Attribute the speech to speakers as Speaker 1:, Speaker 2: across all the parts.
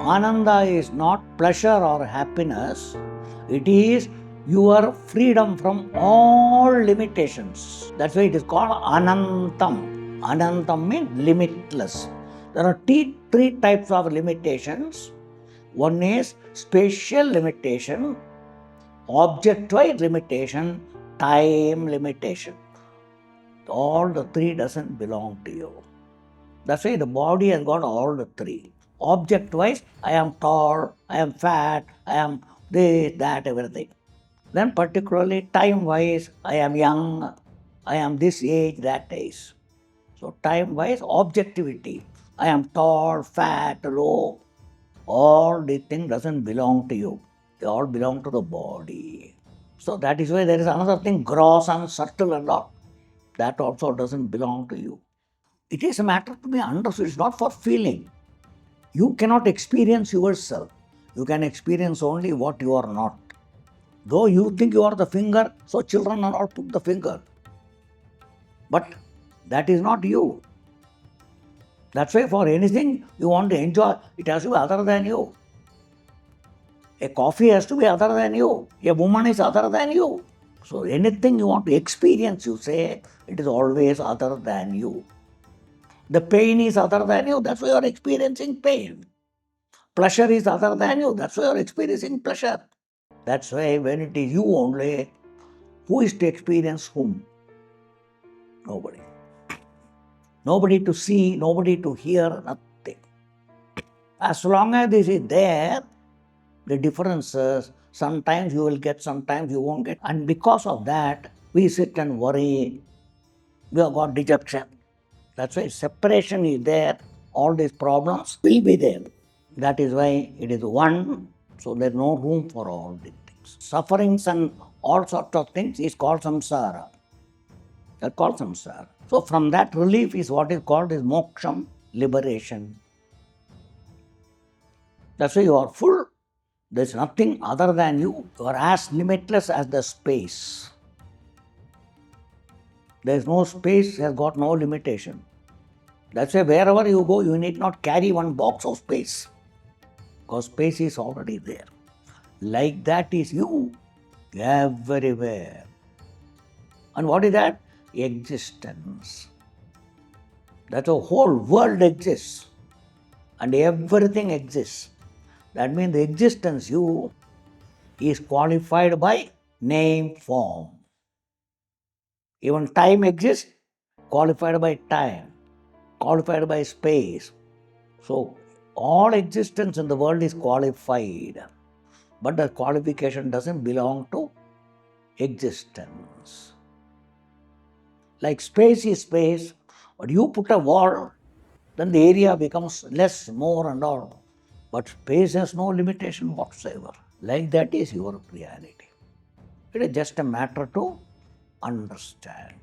Speaker 1: Ananda is not pleasure or happiness. It is your freedom from all limitations. That's why it is called Anantam. Anantam means limitless. There are three types of limitations. One is spatial limitation, object-wise limitation, time limitation. All the three doesn't belong to you. That's why the body has got all the three. Object-wise, I am tall, I am fat, I am this, that, everything. Then particularly time-wise, I am young, I am this age, that age. So time-wise, objectivity. I am tall, fat, low. All these things doesn't belong to you. They all belong to the body. So that is why there is another thing, gross and subtle and all. That also doesn't belong to you. It is a matter to be understood. It's not for feeling. You cannot experience yourself. You can experience only what you are not. Though you think you are the finger, so children are all put the finger. But that is not you. That's why for anything you want to enjoy, it has to be other than you. A coffee has to be other than you. A woman is other than you. So anything you want to experience, you say, it is always other than you. The pain is other than you, that's why you are experiencing pain. Pleasure is other than you, that's why you are experiencing pleasure. That's why when it is you only, who is to experience whom? Nobody. Nobody to see, nobody to hear, nothing. As long as this is there, the differences, sometimes you will get, sometimes you won't get. And because of that, we sit and worry. We have got dejection. That's why separation is there. All these problems will be there. That is why it is one, so there is no room for all these things. Sufferings and all sorts of things is called samsara. That's called samsara. So from that relief is what is called is moksham, liberation. That's why you are full. There is nothing other than you. You are as limitless as the space. There is no space, has got no limitation. That's why wherever you go, you need not carry one box of space, because space is already there. Like that is you everywhere. And what is that? Existence. That the whole world exists and everything exists. That means the existence you is qualified by name, form. Even time exists, qualified by time, qualified by space. So all existence in the world is qualified, but the qualification doesn't belong to existence. Like space is space, but you put a wall, then the area becomes less, more and all. But space has no limitation whatsoever. Like that is your reality. It is just a matter to understand.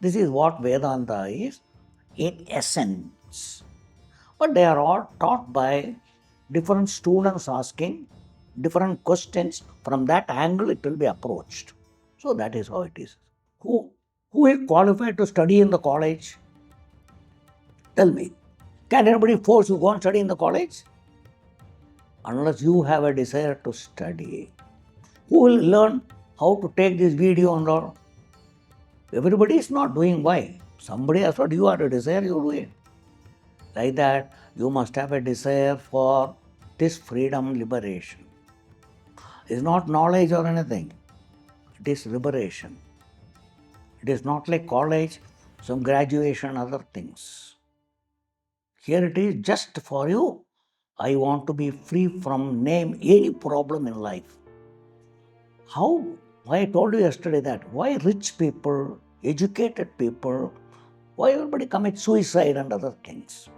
Speaker 1: This is what Vedanta is in essence. But they are all taught by different students asking different questions. From that angle it will be approached. So that is how it is. Who is qualified to study in the college? Tell me. Can anybody force you to go and study in the college? Unless you have a desire to study. Who will learn how to take this video and all? Everybody is not doing. Why? Somebody has what you have a desire, you do it. Like that, you must have a desire for this freedom, liberation. It's not knowledge or anything. It is liberation. It is not like college, some graduation, other things. Here it is just for you. I want to be free from name any problem in life. How? Why I told you yesterday that why rich people, educated people, why everybody commits suicide and other things?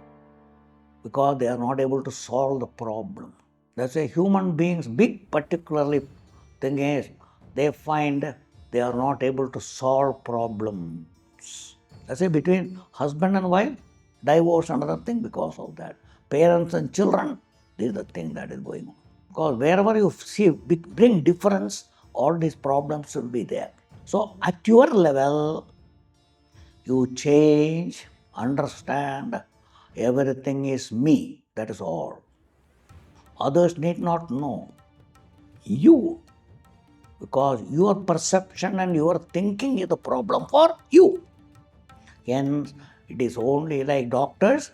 Speaker 1: Because they are not able to solve the problem. That's why human beings, big particularly thing is, they find they are not able to solve problems. That's why between husband and wife, divorce and another thing because of that. Parents and children, this is the thing that is going on. Because wherever you see, bring difference, all these problems will be there. So at your level, you change, understand, everything is me, that is all. Others need not know. You, because your perception and your thinking is the problem for you. Hence, it is only like doctors,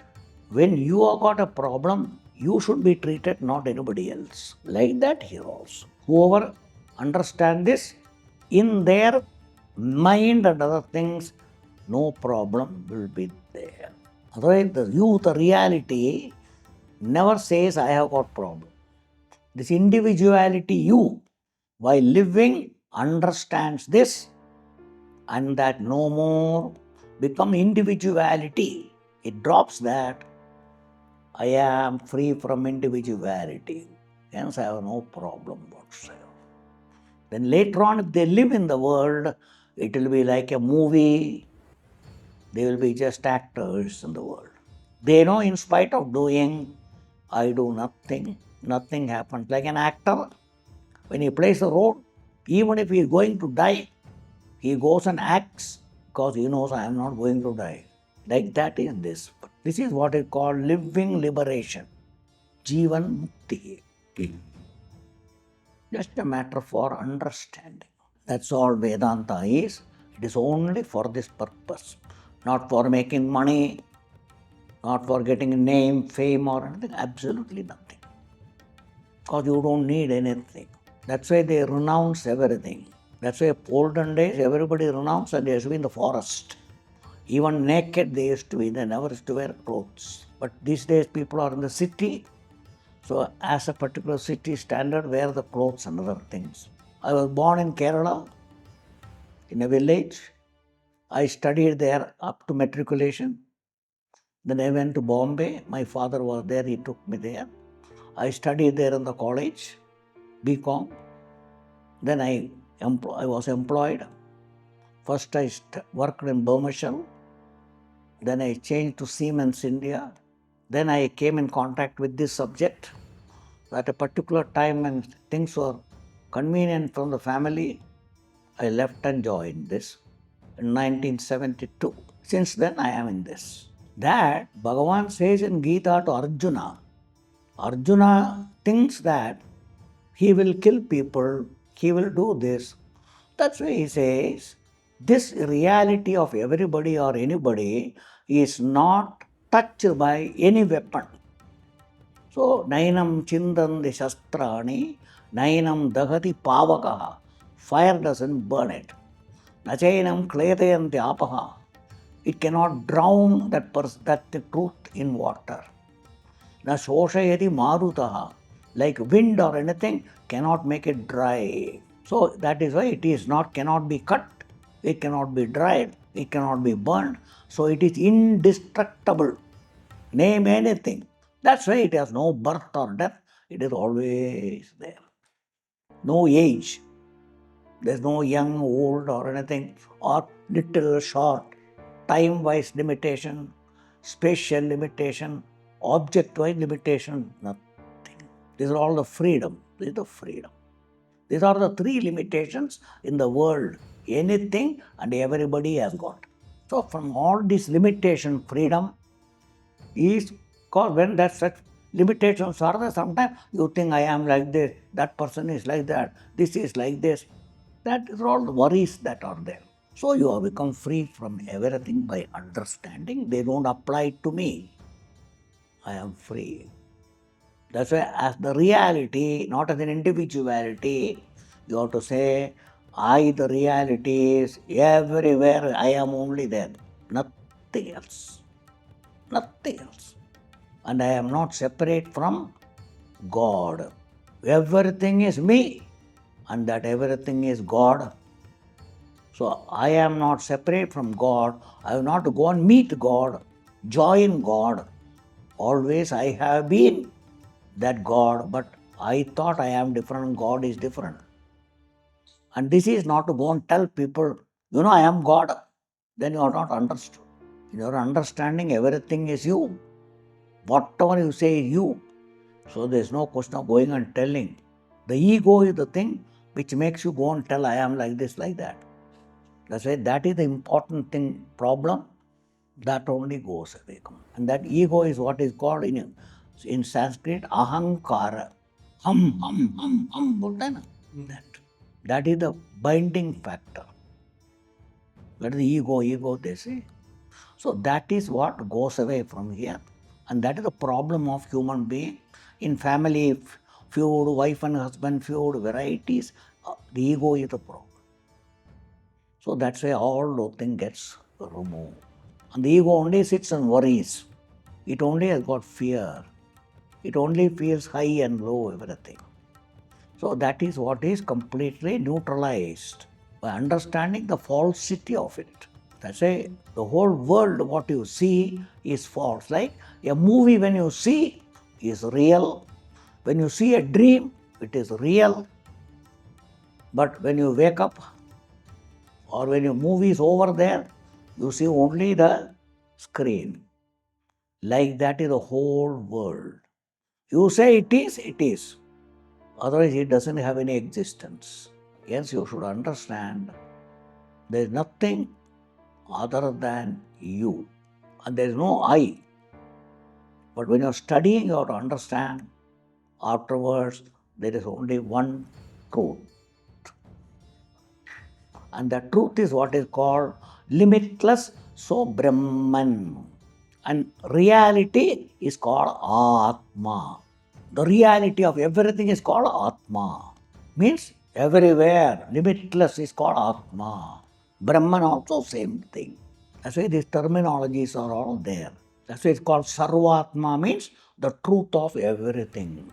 Speaker 1: when you have got a problem, you should be treated, not anybody else. Like that here also. Whoever understand this, in their mind and other things, no problem will be there. Otherwise, the reality never says, I have got problem. This individuality, you, while living, understands this, and that no more become individuality. It drops that. I am free from individuality. Hence, I have no problem whatsoever. Then later on, if they live in the world, it will be like a movie. They will be just actors in the world. They know in spite of doing, I do nothing. Nothing happens. Like an actor, when he plays a role, even if he is going to die, he goes and acts because he knows I am not going to die. Like that is this. This is what is called living liberation. Jivan Mukti. Just a matter for understanding. That's all Vedanta is. It is only for this purpose. Not for making money, not for getting a name, fame or anything. Absolutely nothing. Because you don't need anything. That's why they renounce everything. That's why olden days everybody renounced and they used to be in the forest. Even naked they used to be, they never used to wear clothes. But these days people are in the city, so as a particular city standard, wear the clothes and other things. I was born in Kerala, in a village. I studied there up to matriculation. Then I went to Bombay. My father was there, he took me there. I studied there in the college, BCom. Then I was employed. First I worked in Burma Shell. Then I changed to Siemens India. Then I came in contact with this subject. At a particular time when things were convenient from the family, I left and joined this in 1972. Since then I am in this. That Bhagavan says in Gita to Arjuna. Arjuna thinks that he will kill people, he will do this. That's why he says, this reality of everybody or anybody is not touched by any weapon. So, Nainam Chindandi Shastrani, Nainam Dagati Pavakaha. Fire doesn't burn it. Nachainam Kledayanti Apaha. It cannot drown that the truth in water. Na Shoshayati Marutaha. Like wind or anything cannot make it dry. So that is why it is not, cannot be cut, it cannot be dried, it cannot be burned. So it is indestructible. Name anything. That's why it has no birth or death. It is always there. No age. There's no young, old or anything, or little, short, time-wise limitation, spatial limitation, object-wise limitation, nothing. These are all the freedom. This is the freedom. These are the three limitations in the world. Anything and everybody has got. So from all these limitation, freedom is, because when that such limitations are there, sometimes you think I am like this, that person is like that, this is like this. That is all the worries that are there. So you have become free from everything by understanding. They don't apply to me. I am free. That's why as the reality, not as an individuality, you have to say, I, the reality is everywhere, I am only there. Nothing else. Nothing else. And I am not separate from God. Everything is me, and that everything is God. So I am not separate from God. I have not to go and meet God, join God. Always I have been that God, but I thought I am different, God is different. And this is not to go and tell people, I am God. Then you are not understood. In your understanding, everything is you. Whatever you say is you. So there is no question of going and telling. The ego is the thing which makes you go and tell, I am like this, like that. That's why that is the important thing, problem. That only goes away. And that ego is what is called in Sanskrit ahankara. बोलता है ना, that is the binding factor. That is the ego they say. So that is what goes away from here, and that is the problem of human being. In family feud, wife and husband feud, varieties, the ego is the problem. So that's why all those things gets removed. And the ego only sits and worries. It only has got fear. It only feels high and low, everything. So that is what is completely neutralized by understanding the falsity of it. That's why the whole world, what you see is false. Like a movie, when you see, is real. When you see a dream, it is real. But when you wake up or when your movie is over there, you see only the screen. Like that is the whole world. You say it is. Otherwise, it doesn't have any existence. Yes, you should understand there is nothing other than you. And there is no I. But when you are studying, you have to understand afterwards there is only one truth. And that truth is what is called limitless, so Brahman. And reality is called Atma. The reality of everything is called Atma. Means everywhere, limitless is called Atma. Brahman also same thing. That's why these terminologies are all there. That's why it's called Sarvatma, means the truth of everything.